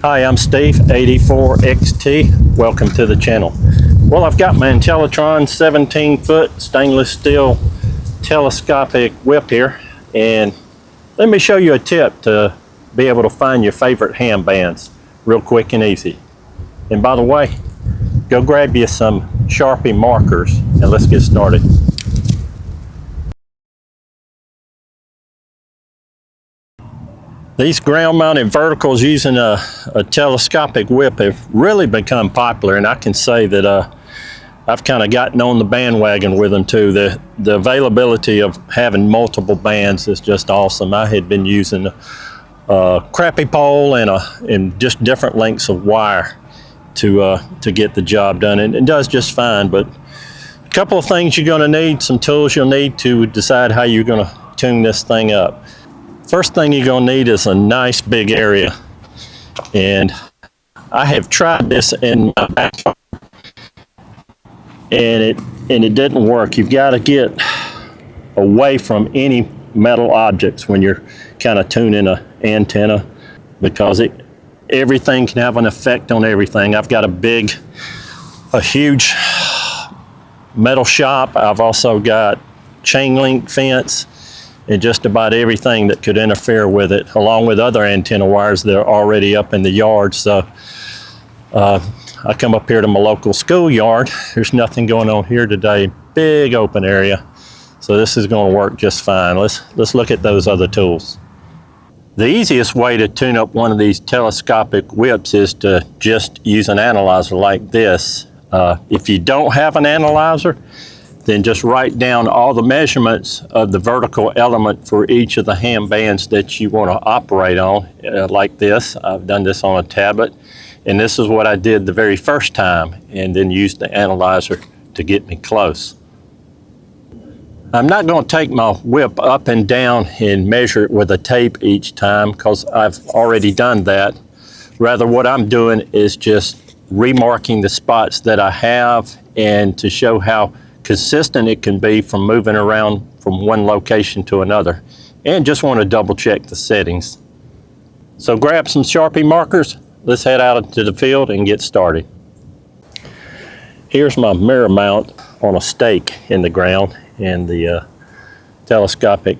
Hi, I'm Steve, 84XT. Welcome to the channel. Well, I've got my Intellitron 17-foot stainless steel telescopic whip here, and let me show you a tip to be able to find your favorite ham bands real quick and easy. And by the way, go grab you some Sharpie markers and let's get started. These ground-mounted verticals using a telescopic whip have really become popular, and I can say that I've kind of gotten on the bandwagon with them too. The availability of having multiple bands is just awesome. I had been using a crappy pole and just different lengths of wire to get the job done, and it does just fine. But a couple of things you're going to need, some tools you'll need to decide how you're going to tune this thing up. First thing you're going to need is a nice big area, and I have tried this in my backyard and it didn't work. You've got to get away from any metal objects when you're kind of tuning an antenna, because everything can have an effect on everything. I've got a huge metal shop. I've also got chain link fence and just about everything that could interfere with it, along with other antenna wires that are already up in the yard. So I come up here to my local schoolyard. There's nothing going on here today. Big open area. So this is going to work just fine. Let's look at those other tools. The easiest way to tune up one of these telescopic whips is to just use an analyzer like this. If you don't have an analyzer, then just write down all the measurements of the vertical element for each of the ham bands that you want to operate on, like this. I've done this on a tablet, and this is what I did the very first time, and then used the analyzer to get me close. I'm not going to take my whip up and down and measure it with a tape each time, because I've already done that. Rather, what I'm doing is just remarking the spots that I have, and to show how consistent it can be from moving around from one location to another, and just want to double check the settings. So grab some Sharpie markers. Let's head out into the field and get started. Here's my mirror mount on a stake in the ground, and the telescopic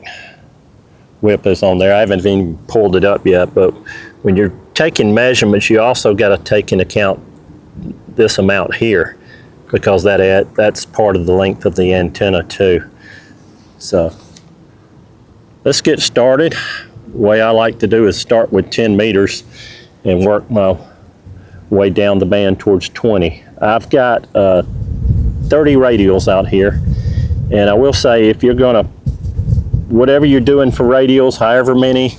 whip is on there. I haven't even pulled it up yet, but when you're taking measurements, you also got to take into account this amount here, because that's part of the length of the antenna too. So let's get started. The way I like to do is start with 10 meters and work my way down the band towards 20. I've got 30 radials out here, and I will say, if you're gonna, whatever you're doing for radials, however many,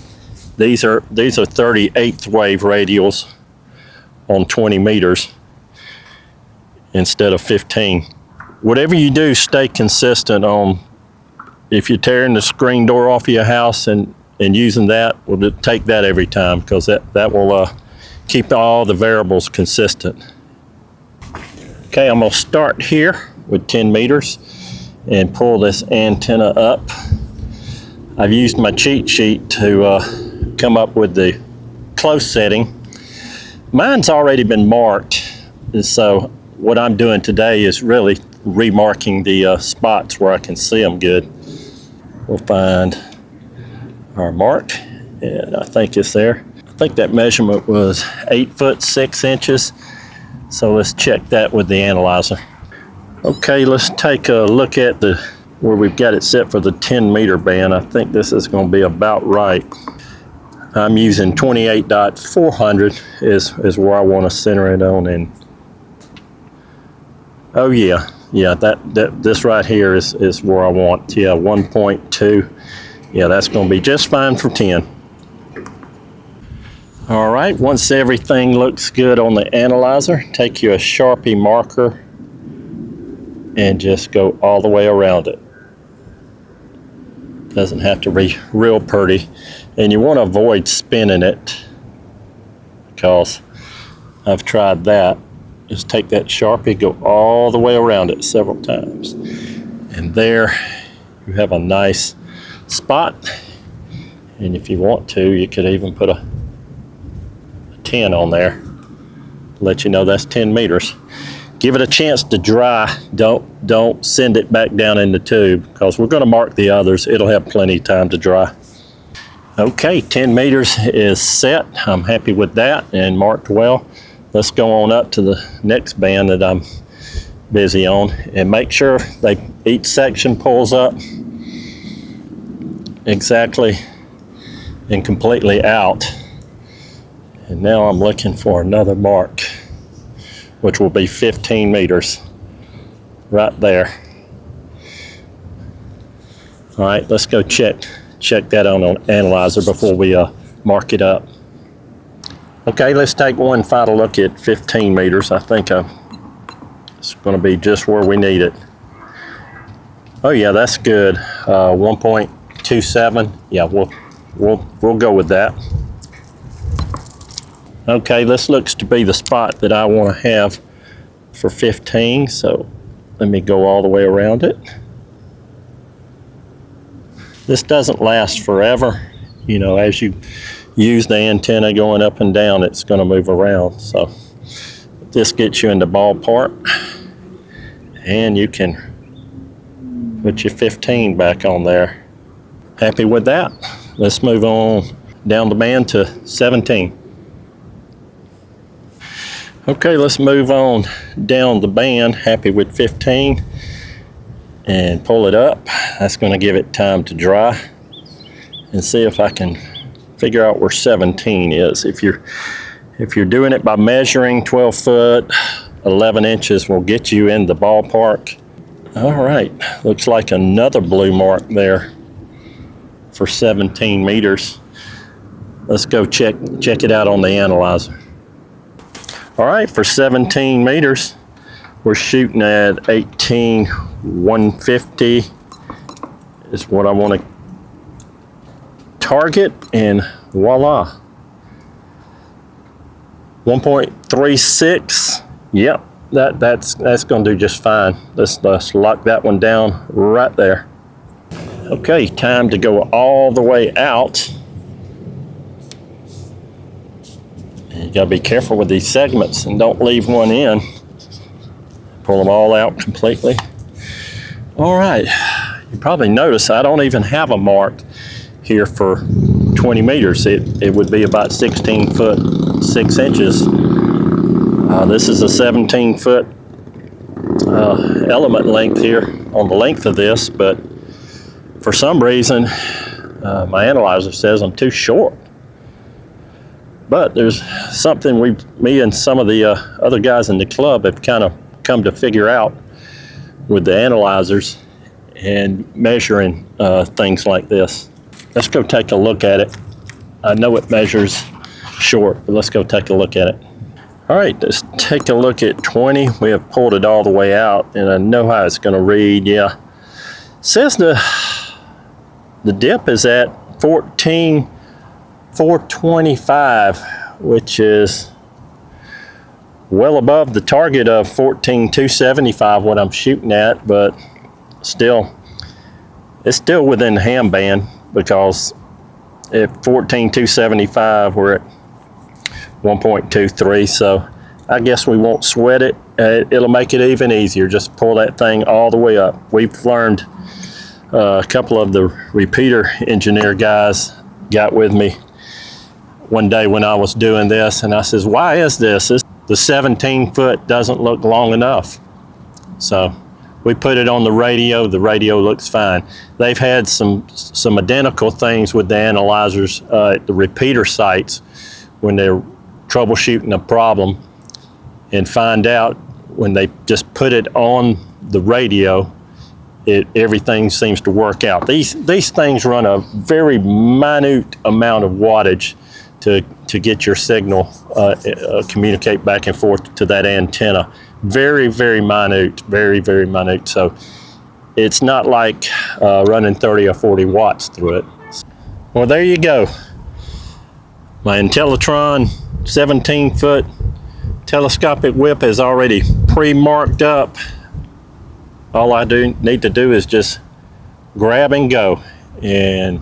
these are 38th wave radials on 20 meters. Instead of 15. Whatever you do, stay consistent on. If you're tearing the screen door off of your house and using that, we'll take that every time, because that will keep all the variables consistent. Okay, I'm going to start here with 10 meters and pull this antenna up. I've used my cheat sheet to come up with the close setting. Mine's already been marked, and so what I'm doing today is really remarking the spots where I can see them good. We'll find our mark, and I think it's there. I think that measurement was 8 foot 6 inches. So let's check that with the analyzer. Okay, let's take a look at where we've got it set for the 10 meter band. I think this is going to be about right. I'm using 28.400 is where I want to center it on, and oh yeah, this right here is where I want. Yeah, 1.2. Yeah, that's going to be just fine for 10. All right, once everything looks good on the analyzer, take your Sharpie marker and just go all the way around it. Doesn't have to be real pretty, and you want to avoid spinning it, because I've tried that. Just take that Sharpie, go all the way around it several times. And there you have a nice spot. And if you want to, you could even put a 10 on there. Let you know that's 10 meters. Give it a chance to dry. Don't send it back down in the tube, because we're going to mark the others. It'll have plenty of time to dry. Okay, 10 meters is set. I'm happy with that and marked well. Let's go on up to the next band that I'm busy on and make sure each section pulls up exactly and completely out. And now I'm looking for another mark, which will be 15 meters right there. All right, let's go check that on an analyzer before we mark it up. Okay, let's take one final look at 15 meters. I think it's going to be just where we need it. Oh yeah, that's good. 1.27. Yeah, we'll go with that. Okay, this looks to be the spot that I want to have for 15. So let me go all the way around it. This doesn't last forever. You know, as you use the antenna going up and down, it's going to move around. So this gets you in the ballpark, and you can put your 15 back on there. Happy with that. Let's move on down the band to 17. Okay, let's move on down the band. Happy with 15, and pull it up. That's going to give it time to dry, and see if I can figure out where 17 is. If you're doing it by measuring, 12 foot, 11 inches will get you in the ballpark. All right, looks like another blue mark there for 17 meters. Let's go check it out on the analyzer. All right, for 17 meters, we're shooting at 18,150 is what I want to target, and voila. 1.36. Yep, that's going to do just fine. Let's lock that one down right there. Okay, time to go all the way out. You got to be careful with these segments and don't leave one in. Pull them all out completely. All right, you probably notice I don't even have a mark here for 20 meters. It would be about 16 foot 6 inches. This is a 17 foot element length here on the length of this, but for some reason my analyzer says I'm too short. But there's something me and some of the other guys in the club have kind of come to figure out with the analyzers and measuring things like this. Let's go take a look at it. I know it measures short, but let's go take a look at it. All right, let's take a look at 20. We have pulled it all the way out, and I know how it's going to read. Yeah, it says the dip is at 14,425, which is well above the target of 14,275, what I'm shooting at, but still, it's still within the ham band, because at 14,275, we're at 1.23, so I guess we won't sweat it. It'll make it even easier. Just pull that thing all the way up. We've learned, a couple of the repeater engineer guys got with me one day when I was doing this, and I says, why is this? The 17 foot doesn't look long enough. So we put it on the radio looks fine. They've had some identical things with the analyzers at the repeater sites when they're troubleshooting a problem, and find out when they just put it on the radio, everything seems to work out. These things run a very minute amount of wattage to get your signal communicate back and forth to that antenna. Very, very minute, very, very minute. So it's not like running 30 or 40 watts through it. Well, there you go. My Intellitron 17 foot telescopic whip is already pre-marked up. All I need to do is just grab and go, and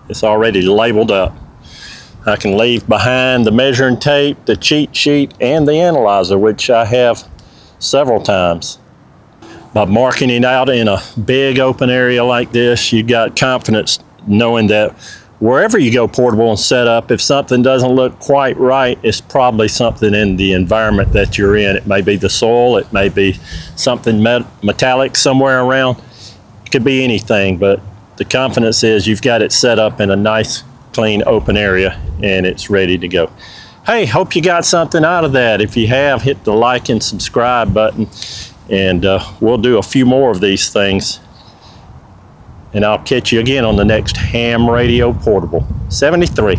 it's already labeled up. I can leave behind the measuring tape, the cheat sheet, and the analyzer, which I have several times. By marking it out in a big open area like this, you got confidence knowing that wherever you go portable and set up, if something doesn't look quite right, it's probably something in the environment that you're in. It may be the soil, it may be something metallic somewhere around. It could be anything, but the confidence is you've got it set up in a nice, clean, open area, and it's ready to go. Hey, hope you got something out of that. If you have, hit the like and subscribe button, and we'll do a few more of these things. And I'll catch you again on the next ham radio portable 73.